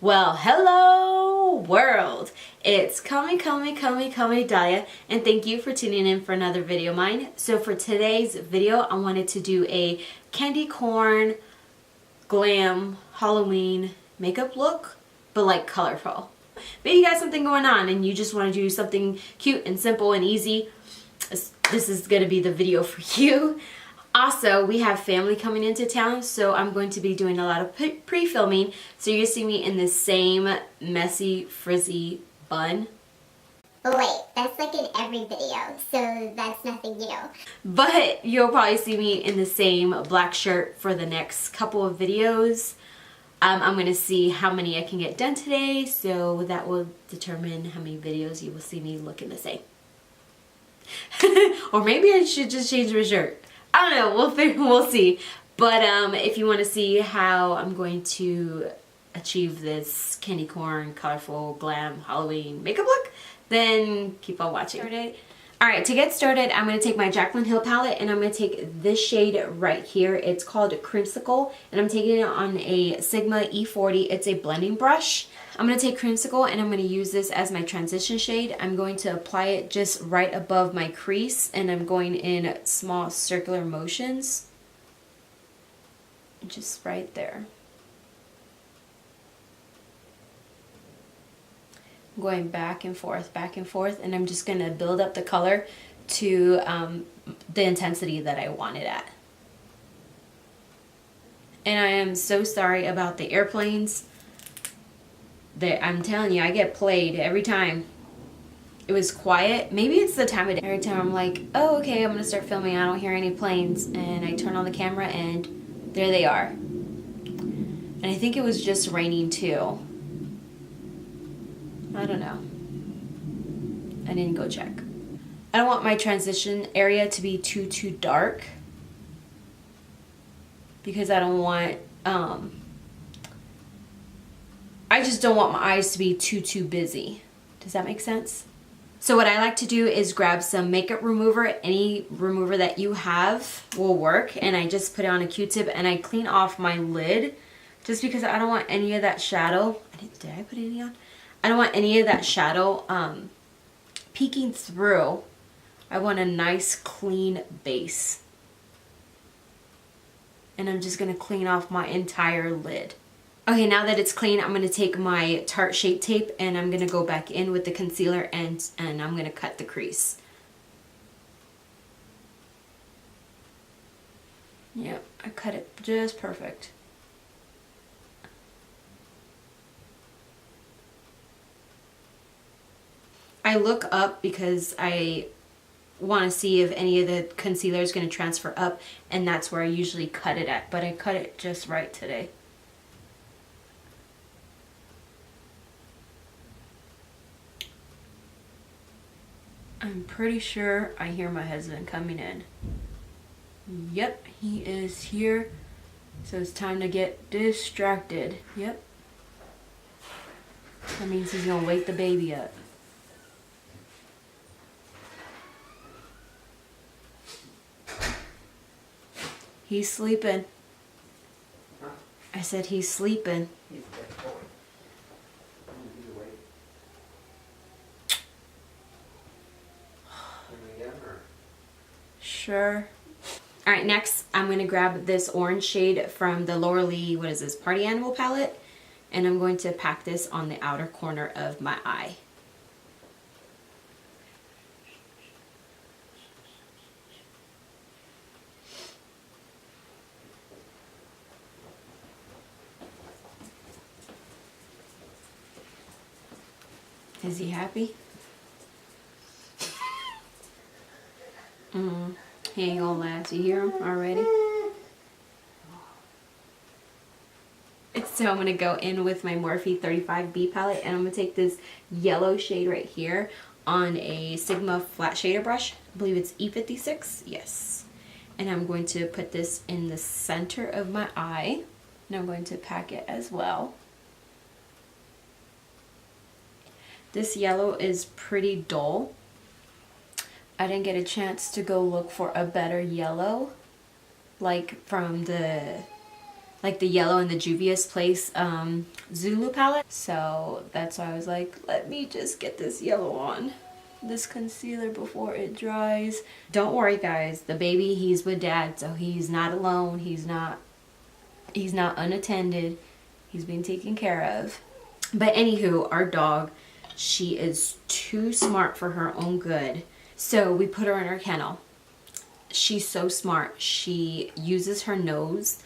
Well, hello world! It's Dahlia, and thank you for tuning in for another video of mine. So for today's video, I wanted to do a candy corn glam Halloween makeup look, but like colorful. Maybe you got something going on and you just want to do something cute and simple and easy. This is going to be the video for you. Also, we have family coming into town, so I'm going to be doing a lot of pre-filming. So you'll see me in the same messy, frizzy bun. But wait, that's like in every video, so that's nothing new. But you'll probably see me in the same black shirt for the next couple of videos. I'm going to see how many I can get done today, so that will determine how many videos you will see me looking the same. Or maybe I should just change my shirt. I don't know, we'll see. But if you want to see how I'm going to achieve this candy corn, colorful, glam, Halloween makeup look, then keep on watching. Alright, to get started, I'm going to take my Jaclyn Hill palette and I'm going to take this shade right here. It's called Creamsicle, and I'm taking it on a Sigma E40. It's a blending brush. I'm going to take Creamsicle and I'm going to use this as my transition shade. I'm going to apply it just right above my crease, and I'm going in small circular motions. Just right there. Going back and forth, and I'm just going to build up the color to the intensity that I want it at. And I am so sorry about the airplanes. I'm telling you, I get played every time. It was quiet. Maybe it's the time of day. Every time I'm like, oh, okay, I'm going to start filming. I don't hear any planes. And I turn on the camera and there they are. And I think it was just raining too. I don't know. I didn't go check. I don't want my transition area to be too dark, because I don't want, I just don't want my eyes to be too busy. Does that make sense? So what I like to do is grab some makeup remover. Any remover that you have will work. And I just put it on a Q-tip and I clean off my lid, just because I don't want any of that shadow. Did I put any on? I don't want any of that shadow peeking through. I want a nice clean base. And I'm just going to clean off my entire lid. Okay, now that it's clean, I'm going to take my Tarte Shape Tape and I'm going to go back in with the concealer and I'm going to cut the crease. Yep, I cut it just perfect. I look up because I want to see if any of the concealer is going to transfer up, and that's where I usually cut it at, but I cut it just right today. I'm pretty sure I hear my husband coming in. Yep, he is here. So it's time to get distracted. Yep. That means he's going to wake the baby up. He's sleeping. Huh? I said he's sleeping. He's a big boy. He's awake. Can we get him, or? Sure. Alright, next I'm going to grab this orange shade from the LLL, what is this, Party Animal palette. And I'm going to pack this on the outer corner of my eye. Is he happy? He ain't gonna last. You hear him already? So I'm gonna go in with my Morphe 35B palette, and I'm gonna take this yellow shade right here on a Sigma flat shader brush. I believe it's E56. Yes. And I'm going to put this in the center of my eye, and I'm going to pack it as well. This yellow is pretty dull. I didn't get a chance to go look for a better yellow, like from the like the yellow and the Juvia's Place Zulu palette. So that's why I was like, let me just get this yellow on this concealer before it dries. Don't worry guys, the baby, he's with dad, so he's not alone. He's not unattended. He's being taken care of. But anywho, our dog, she is too smart for her own good. So we put her in her kennel. She's so smart. She uses her nose,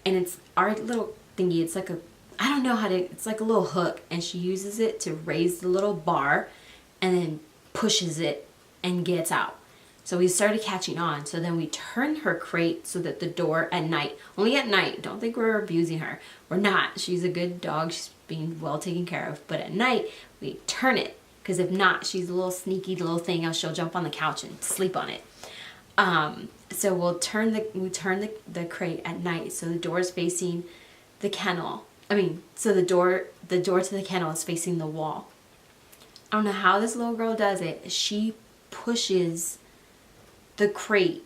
and it's our little thingy. It's like a, I don't know how to, it's like a little hook, and she uses it to raise the little bar and then pushes it and gets out. So we started catching on. So then we turned her crate so that the door at night, only at night, don't think we're abusing her. We're not. She's a good dog. She's being well taken care of. But at night, we turn it. Because if not, she's a little sneaky little thing. She'll jump on the couch and sleep on it. So we'll turn the crate at night. So the door is facing the kennel. So the door to the kennel is facing the wall. I don't know how this little girl does it. She pushes the crate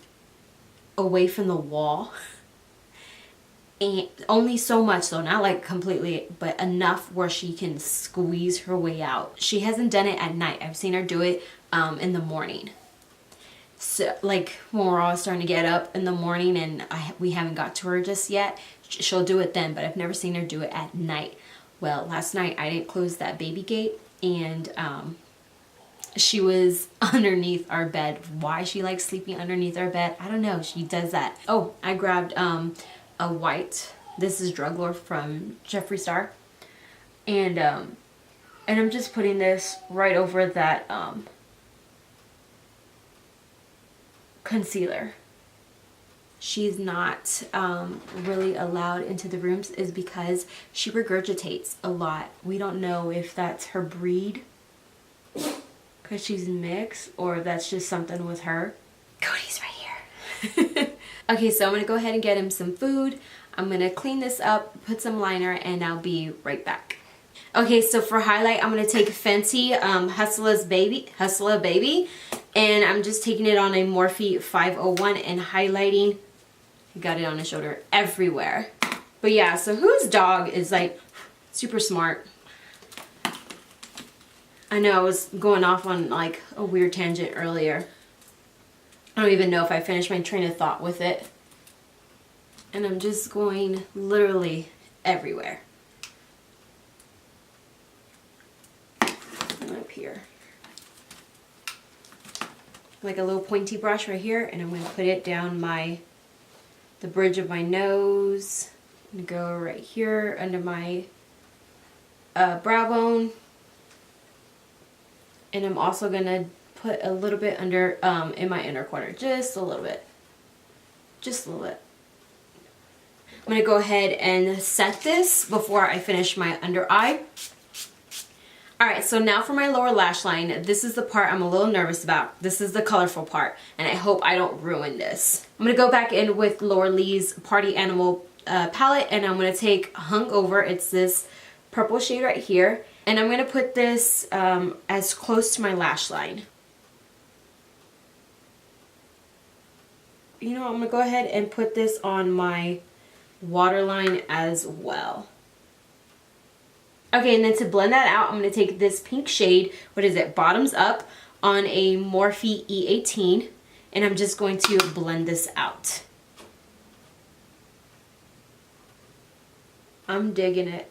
away from the wall, and only so much though, not like completely, but enough where she can squeeze her way out. She hasn't done it at night. I've seen her do it in the morning. So like when we're all starting to get up in the morning and we haven't got to her just yet, she'll do it then, but I've never seen her do it at night. Well, last night I didn't close that baby gate, and she was underneath our bed. Why she likes sleeping underneath our bed, I don't know. She does that. Oh, I grabbed a white, this is Druglord from Jeffree Star, and I'm just putting this right over that concealer. She's not really allowed into the rooms is because she regurgitates a lot. We don't know if that's her breed, because she's mixed, or if that's just something with her. Cody's right here. Okay, so I'm gonna go ahead and get him some food. I'm gonna clean this up, put some liner, and I'll be right back. Okay, so for highlight, I'm gonna take Fenty Hustla Baby, and I'm just taking it on a Morphe 501 and highlighting. He got it on his shoulder everywhere. But yeah, so whose dog is like super smart? I know I was going off on like a weird tangent earlier. I don't even know if I finished my train of thought with it. And I'm just going literally everywhere. And up here. Like a little pointy brush right here, and I'm going to put it down the bridge of my nose. I'm going to go right here under my brow bone. And I'm also going to put a little bit under in my inner corner. Just a little bit. Just a little bit. I'm going to go ahead and set this before I finish my under eye. Alright, so now for my lower lash line. This is the part I'm a little nervous about. This is the colorful part, and I hope I don't ruin this. I'm going to go back in with Laura Lee's Party Animal palette, and I'm going to take Hungover. It's this purple shade right here. And I'm going to put this as close to my lash line. You know, I'm going to go ahead and put this on my waterline as well. Okay, and then to blend that out, I'm going to take this pink shade, what is it, Bottoms Up, on a Morphe E18. And I'm just going to blend this out. I'm digging it.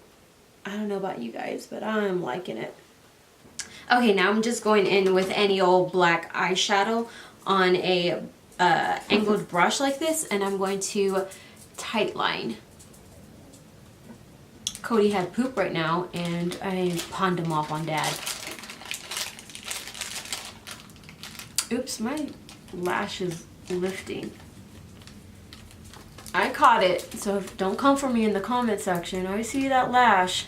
I don't know about you guys, but I'm liking it. Okay, now I'm just going in with any old black eyeshadow on a angled brush like this, and I'm going to tight line. Cody had poop right now, and I pawned him off on Dad. Oops, my lash is lifting. I caught it, so don't come for me in the comment section. I see that lash.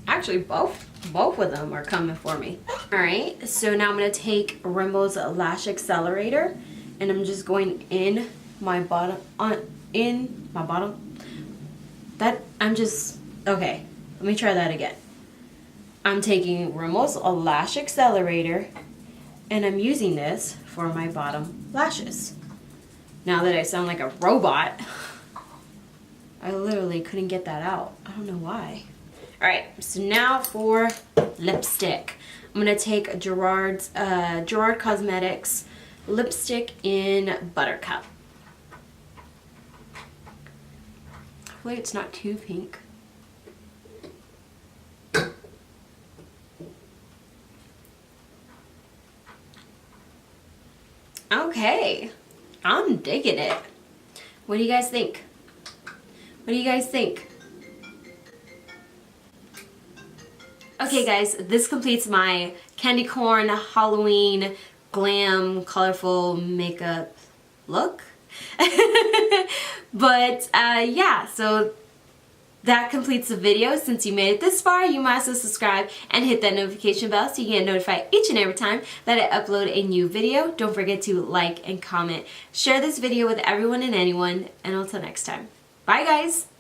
Actually, both of them are coming for me. Alright, so now I'm going to take Rimmel's Lash Accelerator, and I'm just going in my bottom, okay, let me try that again. I'm taking Rimmel's Lash Accelerator, and I'm using this for my bottom lashes. Now that I sound like a robot, I literally couldn't get that out. I don't know why. Alright, so now for lipstick. I'm going to take Gerard Cosmetics lipstick in Buttercup. Hopefully it's not too pink. Okay, I'm digging it. What do you guys think? What do you guys think? Okay guys, this completes my candy corn Halloween glam colorful makeup look. But yeah, so that completes the video. Since you made it this far, you might as well subscribe and hit that notification bell so you get notified each and every time that I upload a new video. Don't forget to like and comment. Share this video with everyone and anyone, and until next time. Bye guys!